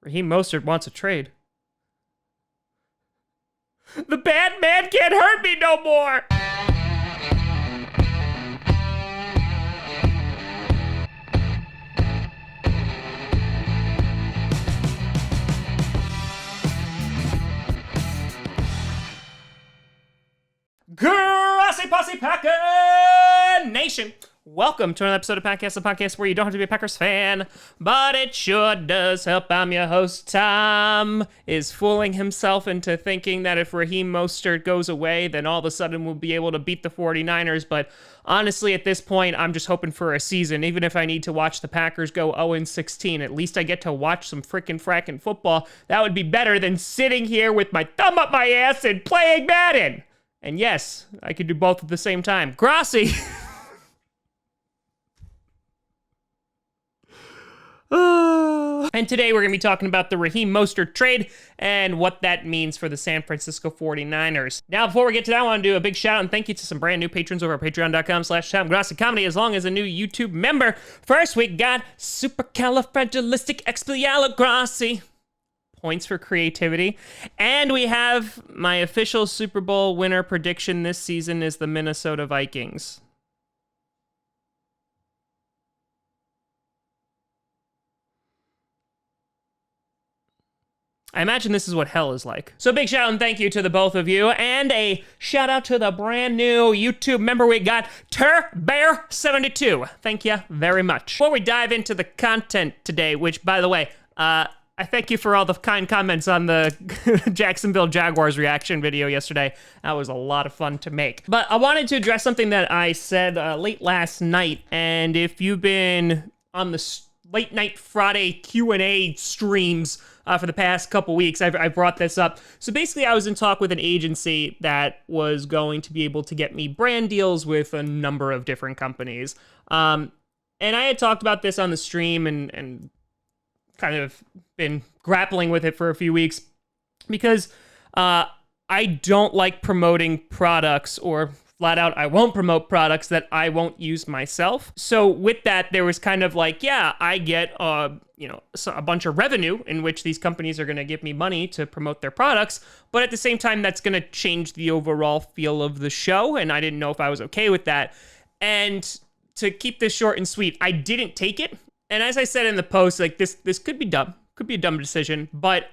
Raheem Mostert wants a trade. The bad man can't hurt me no more! Grossi Posse Packer Nation! Welcome to another episode of Podcast, a podcast where you don't have to be a Packers fan, but it sure does help. I'm your host. Tom is fooling himself into thinking that if Raheem Mostert goes away, then all of a sudden we'll be able to beat the 49ers, but honestly, at this point, I'm just hoping for a season. Even if I need to watch the Packers go 0-16, at least I get to watch some frickin' football. That would be better than sitting here with my thumb up my ass and playing Madden. And yes, I could do both at the same time. Grossi! And today we're going to be talking about the Raheem Mostert trade and what that means for the San Francisco 49ers. Now, before we get to that, I want to do a big shout out and thank you to some brand new patrons over at patreon.com/TomGrossiComedy, as long as a new YouTube member. First, we got Supercalifragilisticexpialidocious. Points for creativity. And we have my official Super Bowl winner prediction this season is the Minnesota Vikings. I imagine this is what hell is like. So big shout out and thank you to the both of you. And a shout out to the brand new YouTube member we got, TurBear72. Thank you very much. Before we dive into the content today, which by the way, I thank you for all the kind comments on the Jacksonville Jaguars reaction video yesterday. That was a lot of fun to make. But I wanted to address something that I said late last night. And if you've been on the late night Friday Q&A streams for the past couple weeks, I brought this up. So basically, I was in talk with an agency that was going to be able to get me brand deals with a number of different companies. And I had talked about this on the stream and kind of been grappling with it for a few weeks because I don't like promoting products, or flat out, I won't promote products that I won't use myself. So with that, there was kind of like, yeah, I get a bunch of revenue in which these companies are going to give me money to promote their products, but at the same time, that's going to change the overall feel of the show, and I didn't know if I was okay with that. And to keep this short and sweet, I didn't take it. And as I said in the post, like this could be dumb. Could be a dumb decision, but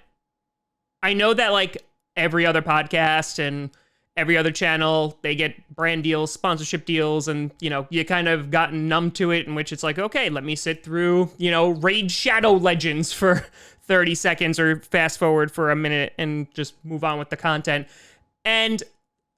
I know that like every other podcast and every other channel, they get brand deals, sponsorship deals, and, you kind of gotten numb to it, in which it's like, okay, let me sit through, Raid Shadow Legends for 30 seconds or fast forward for a minute and just move on with the content. And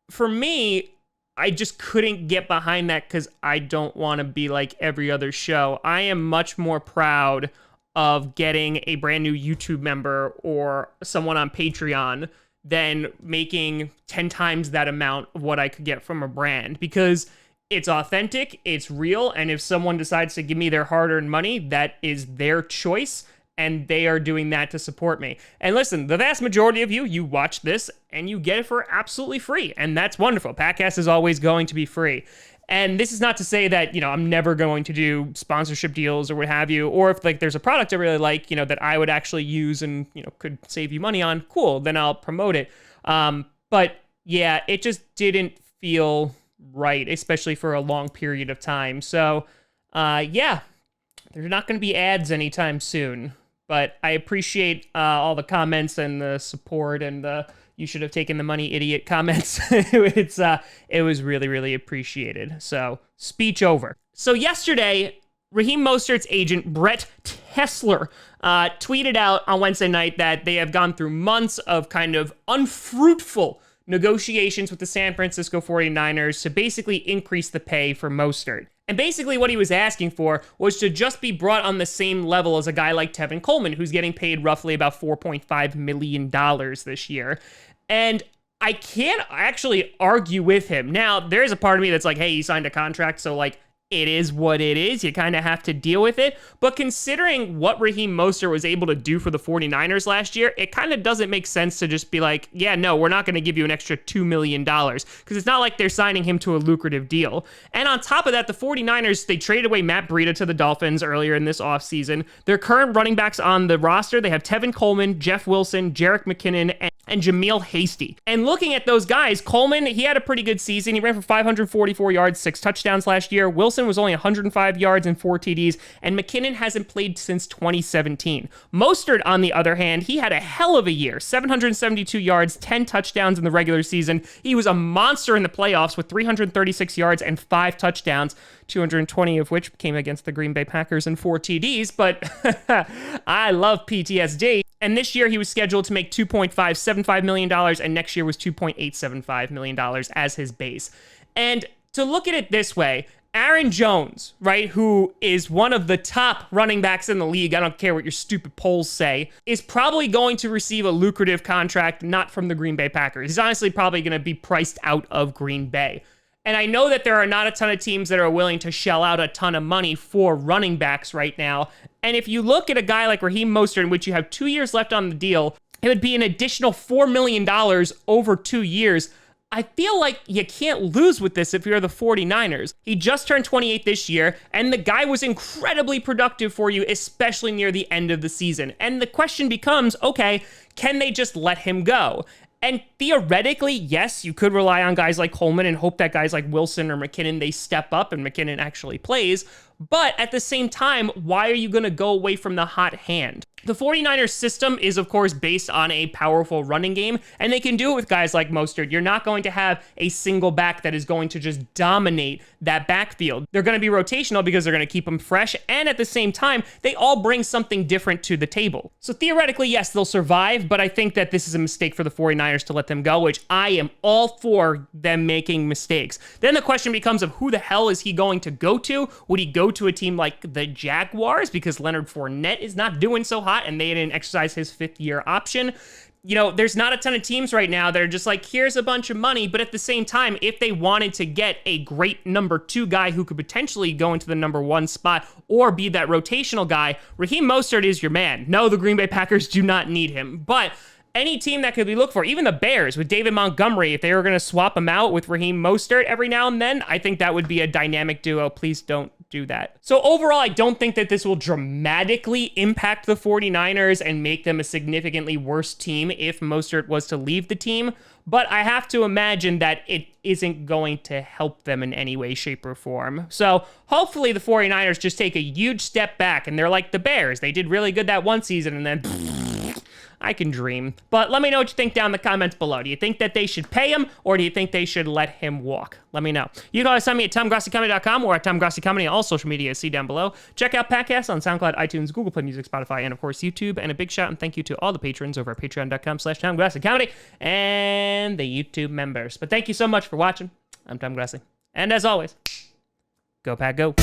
for me, I just couldn't get behind that because I don't want to be like every other show. I am much more proud of getting a brand new YouTube member or someone on Patreon than making 10 times that amount of what I could get from a brand, because it's authentic, it's real, and if someone decides to give me their hard-earned money, that is their choice, and they are doing that to support me. And listen, the vast majority of you watch this, and you get it for absolutely free, and that's wonderful. Podcast is always going to be free. And this is not to say that, I'm never going to do sponsorship deals or what have you, or if like there's a product I really like, that I would actually use and, could save you money on, cool, then I'll promote it. But yeah, it just didn't feel right, especially for a long period of time. So yeah, there's not going to be ads anytime soon, but I appreciate all the comments and the support and the "you should have taken the money, idiot" comments. It was really, really appreciated. So, speech over. So yesterday, Raheem Mostert's agent, Brett Tessler, tweeted out on Wednesday night that they have gone through months of kind of unfruitful negotiations with the San Francisco 49ers to basically increase the pay for Mostert. And basically what he was asking for was to just be brought on the same level as a guy like Tevin Coleman, who's getting paid roughly about $4.5 million this year. And I can't actually argue with him. Now, there's a part of me that's like, hey, he signed a contract, so like it is what it is. You kind of have to deal with it. But considering what Raheem Mostert was able to do for the 49ers last year, it kind of doesn't make sense to just be like, yeah, no, we're not going to give you an extra $2 million. Because it's not like they're signing him to a lucrative deal. And on top of that, the 49ers, they traded away Matt Breida to the Dolphins earlier in this offseason. Their current running backs on the roster, they have Tevin Coleman, Jeff Wilson, Jerick McKinnon, and Jameel Hasty. And looking at those guys, Coleman, he had a pretty good season. He ran for 544 yards, 6 touchdowns last year. Wilson was only 105 yards and 4 TDs, and McKinnon hasn't played since 2017. Mostert, on the other hand, he had a hell of a year. 772 yards, 10 touchdowns in the regular season. He was a monster in the playoffs with 336 yards and 5 touchdowns, 220 of which came against the Green Bay Packers and 4 TDs, but I love PTSD. And this year he was scheduled to make $2.575 million, and next year was $2.875 million as his base. And to look at it this way, Aaron Jones, right, who is one of the top running backs in the league, I don't care what your stupid polls say, is probably going to receive a lucrative contract, not from the Green Bay Packers. He's honestly probably going to be priced out of Green Bay. And I know that there are not a ton of teams that are willing to shell out a ton of money for running backs right now. And if you look at a guy like Raheem Mostert, in which you have 2 years left on the deal, it would be an additional $4 million over 2 years. I feel like you can't lose with this if you're the 49ers. He just turned 28 this year, and the guy was incredibly productive for you, especially near the end of the season. And the question becomes, okay, can they just let him go? And theoretically, yes, you could rely on guys like Coleman and hope that guys like Wilson or McKinnon, they step up and McKinnon actually plays. But at the same time, why are you going to go away from the hot hand? The 49ers system is, of course, based on a powerful running game, and they can do it with guys like Mostert. You're not going to have a single back that is going to just dominate that backfield. They're going to be rotational because they're going to keep them fresh, and at the same time, they all bring something different to the table. So theoretically, yes, they'll survive, but I think that this is a mistake for the 49ers to let them go, which I am all for them making mistakes. Then the question becomes of who the hell is he going to go to? Would he go to a team like the Jaguars because Leonard Fournette is not doing so hot and they didn't exercise his 5th-year option? You know, there's not a ton of teams right now that are just like, here's a bunch of money, but at the same time, if they wanted to get a great number 2 guy who could potentially go into the number 1 spot or be that rotational guy, Raheem Mostert is your man. No, the Green Bay Packers do not need him, but any team that could be looked for, even the Bears with David Montgomery, if they were going to swap him out with Raheem Mostert every now and then, I think that would be a dynamic duo. Please don't do that. So overall, I don't think that this will dramatically impact the 49ers and make them a significantly worse team if Mostert was to leave the team, but I have to imagine that it isn't going to help them in any way, shape, or form. So hopefully the 49ers just take a huge step back and they're like the Bears. They did really good that one season and then I can dream. But let me know what you think down in the comments below. Do you think that they should pay him, or do you think they should let him walk? Let me know. You can always find me at TomGrossiComedy.com or at TomGrossiComedy on all social media, see down below. Check out podcasts on SoundCloud, iTunes, Google Play Music, Spotify, and of course YouTube. And a big shout and thank you to all the patrons over at patreon.com/TomGrossiComedy and the YouTube members. But thank you so much for watching. I'm Tom Grossi. And as always, go Pack, go.